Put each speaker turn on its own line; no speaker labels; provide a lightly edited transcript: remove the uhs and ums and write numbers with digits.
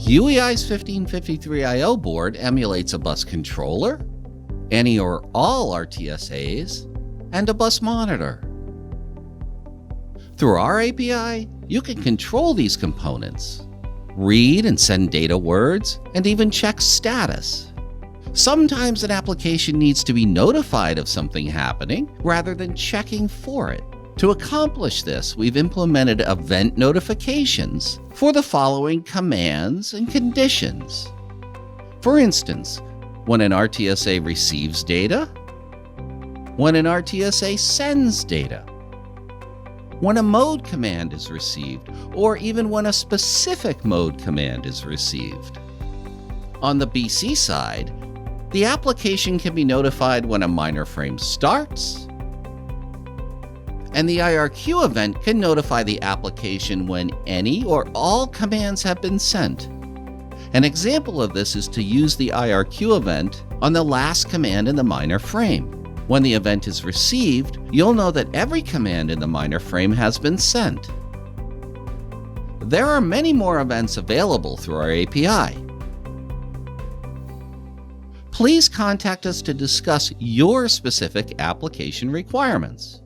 UEI's 1553IO board emulates a bus controller, any or all RTSAs, and a bus monitor. Through our API, you can control these components, read and send data words, and even check status. Sometimes an application needs to be notified of something happening rather than checking for it. To accomplish this, we've implemented event notifications for the following commands and conditions. For instance, when an RTSA receives data, when an RTSA sends data, when a mode command is received, or even when a specific mode command is received. On the BC side, the application can be notified when a minor frame starts, and the IRQ event can notify the application when any or all commands have been sent. An example of this is to use the IRQ event on the last command in the minor frame. When the event is received, you'll know that every command in the minor frame has been sent. There are many more events available through our API. Please contact us to discuss your specific application requirements.